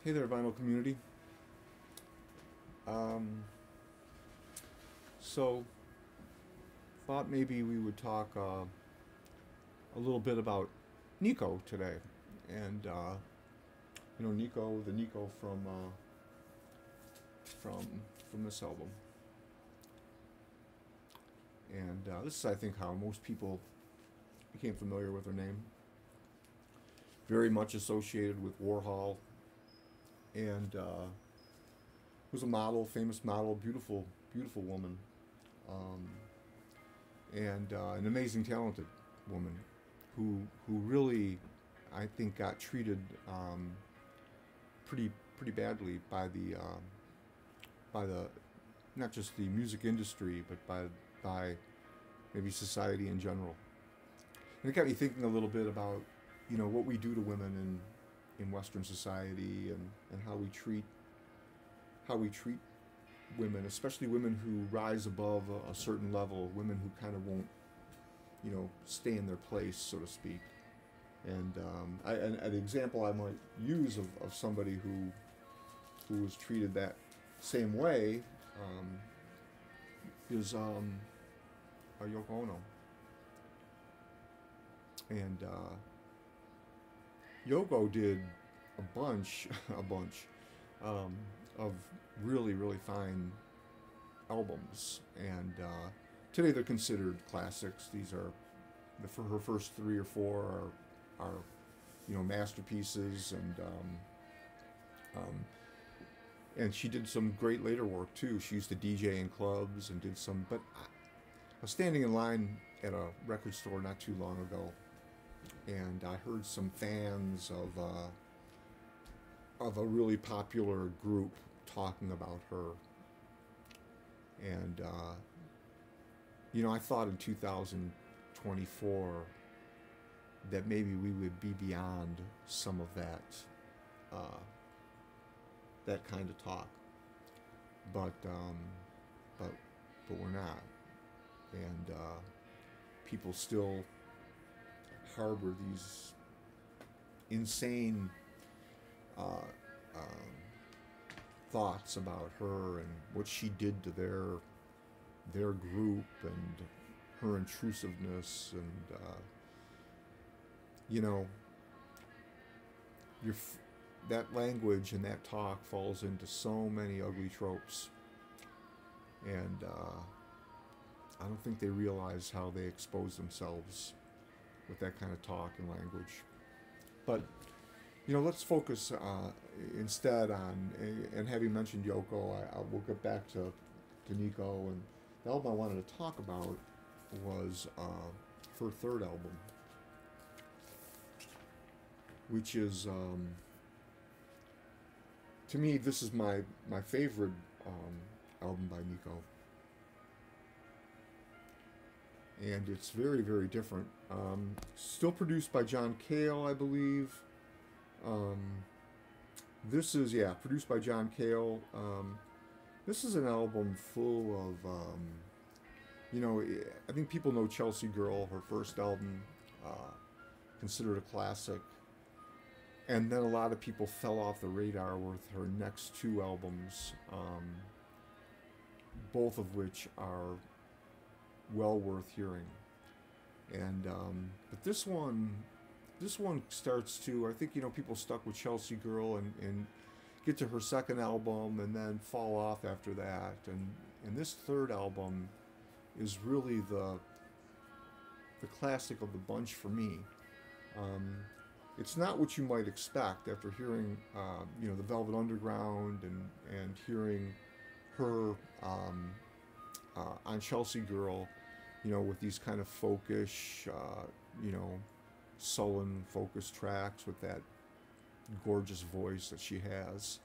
Hey there, vinyl community. Um, so, thought maybe we would talk a little bit about Nico today, and Nico, the Nico from from this album, and this is, I think, how most people became familiar with her name. Very much associated with Warhol, and was a model, famous model, beautiful, beautiful woman, um, and an amazing, talented woman who really, I think, got treated pretty badly by the not just the music industry, but by maybe society in general. And it got me thinking a little bit about what we do to women in Western society, and how we treat women, especially women who rise above a certain level, women who kind of won't, stay in their place, so to speak. And an example I might use of somebody who was treated that same way is Yoko Ono. And Yoko did a bunch of really, really fine albums, and today they're considered classics. These are for her first three or four are masterpieces, and she did some great later work too. She used to DJ in clubs and did some. But I was standing in line at a record store not too long ago, and I heard some fans of a really popular group talking about her. And I thought in 2024 that maybe we would be beyond some of that kind of talk, but we're not, and people still harbor these insane thoughts about her and what she did to their group, and her intrusiveness, and that language and that talk falls into so many ugly tropes, and I don't think they realize how they expose themselves with that kind of talk and language. But let's focus instead on, and having mentioned Yoko, we'll get back to Nico. And the album I wanted to talk about was her third album, which is, to me, this is my favorite album by Nico. And it's very, very different. Still produced by John Cale, I believe. This is, produced by John Cale. This is an album full of, I think people know Chelsea Girl, her first album, considered a classic. And then a lot of people fell off the radar with her next two albums, both of which are well worth hearing. And but this one starts to, I think, people stuck with Chelsea Girl and get to her second album and then fall off after that. And this third album is really the classic of the bunch for me. It's not what you might expect after hearing, the Velvet Underground and hearing her on Chelsea Girl, with these kind of folkish, sullen focus tracks with that gorgeous voice that she has.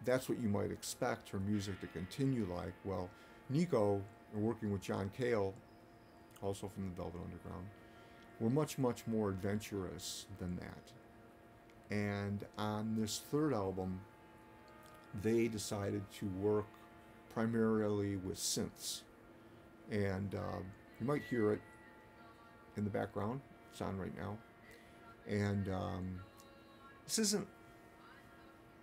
That's what you might expect her music to continue like. Well, Nico, working with John Cale, also from the Velvet Underground, were much, much more adventurous than that. And on this third album, they decided to work primarily with synths. And you might hear it in the background. It's on right now. And this isn't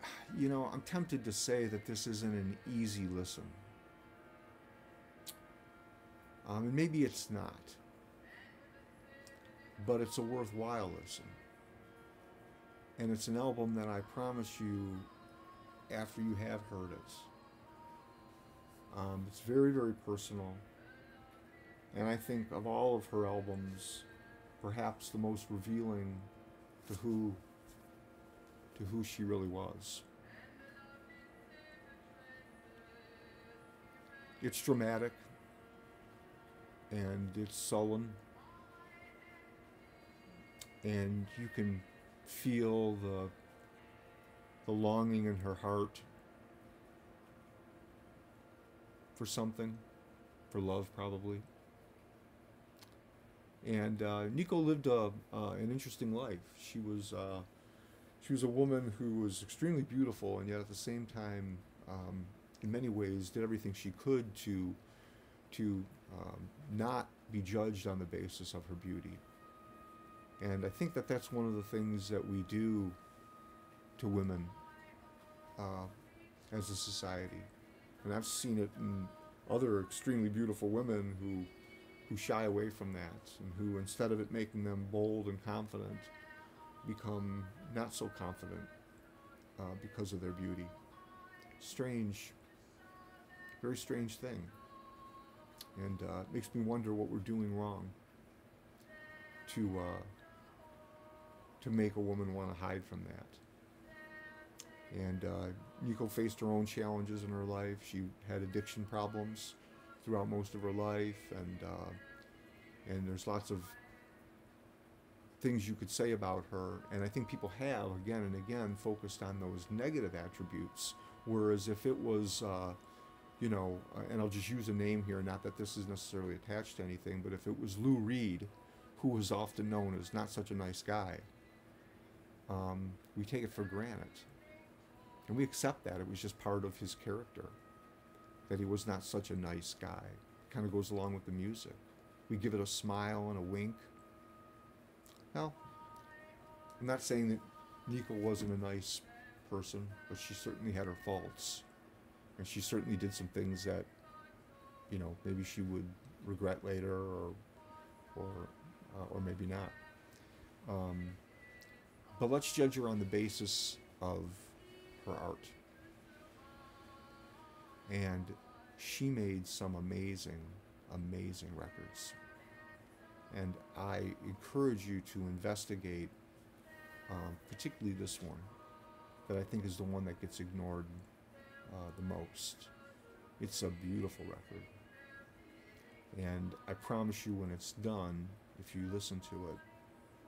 I'm tempted to say that this isn't an easy listen. And maybe it's not, but it's a worthwhile listen. And it's an album that I promise you, after you have heard it, it's very, very personal. And I think of all of her albums, perhaps the most revealing to who she really was. It's dramatic and it's sullen, and you can feel the longing in her heart for something, for love probably. And Nico lived an interesting life. She was a woman who was extremely beautiful, and yet at the same time, in many ways, did everything she could to not be judged on the basis of her beauty. And I think that that's one of the things that we do to women as a society. And I've seen it in other extremely beautiful women who shy away from that, and who, instead of it making them bold and confident, become not so confident because of their beauty. Strange, very strange thing. And it makes me wonder what we're doing wrong to make a woman want to hide from that. And Nico faced her own challenges in her life. She had addiction problems throughout most of her life, and there's lots of things you could say about her, and I think people have again and again focused on those negative attributes, whereas if it was and I'll just use a name here, not that this is necessarily attached to anything, but if it was Lou Reed, who was often known as not such a nice guy, we take it for granted, and we accept that it was just part of his character, that he was not such a nice guy. It kind of goes along with the music. We give it a smile and a wink. Well, I'm not saying that Nico wasn't a nice person, but she certainly had her faults. And she certainly did some things that, maybe she would regret later, or maybe not. But let's judge her on the basis of her art. And she made some amazing, amazing records. And I encourage you to investigate, particularly this one, that I think is the one that gets ignored the most. It's a beautiful record. And I promise you, when it's done, if you listen to it,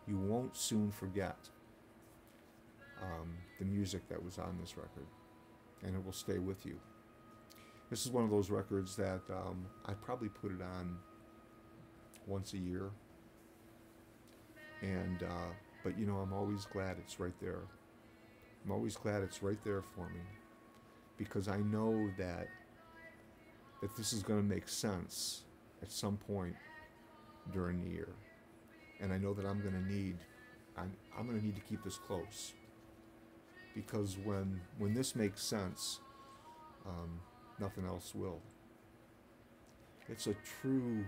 you won't soon forget the music that was on this record. And it will stay with you. This is one of those records that I probably put it on once a year, and but I'm always glad it's right there. I'm always glad it's right there for me, because I know that this is going to make sense at some point during the year, and I know that I'm going to need to keep this close, because when this makes sense, nothing else will. It's a true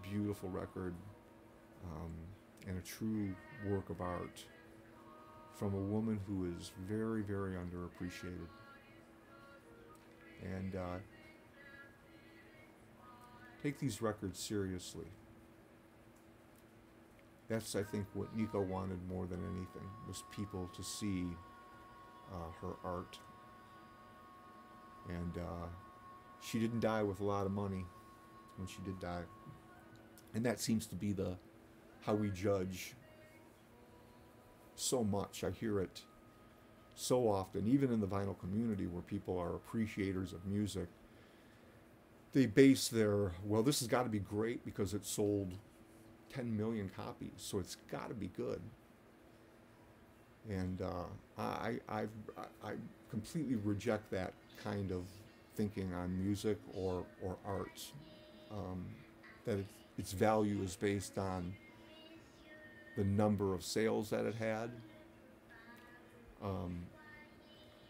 beautiful record, and a true work of art from a woman who is very, very underappreciated. And take these records seriously. That's, I think, what Nico wanted more than anything, was people to see her art. And she didn't die with a lot of money when she did die. And that seems to be how we judge so much. I hear it so often, even in the vinyl community, where people are appreciators of music. They base this has got to be great because it sold 10 million copies, so it's got to be good. And I completely reject that kind of thinking on music or art. That its value is based on the number of sales that it had.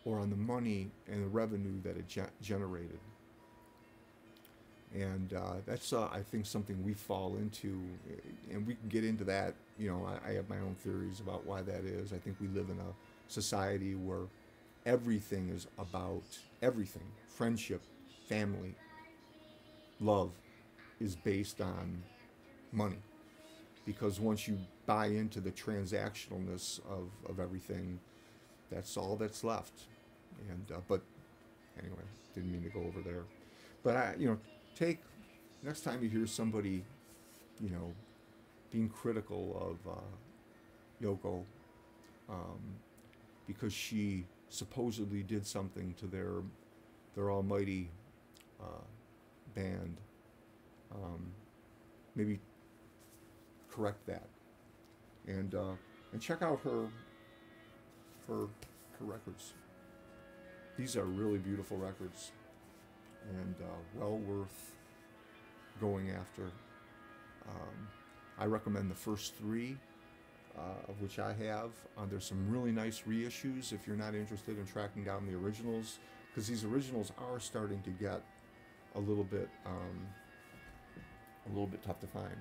or on the money and the revenue that it generated. And that's, I think, something we fall into, and we can get into that. I have my own theories about why that is. I think we live in a society where everything is about everything. Friendship, family, love is based on money. Because once you buy into the transactionalness of everything, that's all that's left. And but anyway, didn't mean to go over there. But take next time you hear somebody, you know, being critical of Yoko, um, because she supposedly did something to their almighty uh, band. Maybe correct that, and check out her records. These are really beautiful records, and well worth going after. I recommend the first three, of which I have. There's some really nice reissues if you're not interested in tracking down the originals, because these originals are starting to get a little bit tough to find.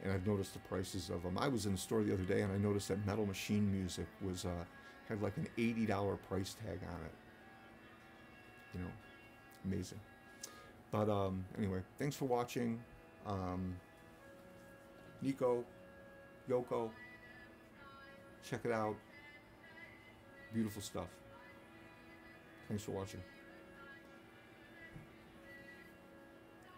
And I've noticed the prices of them. I was in the store the other day and I noticed that Metal Machine Music was had like an $80 price tag on it. Amazing. But anyway, thanks for watching. Nico, Yoko, check it out. Beautiful stuff. Thanks for watching.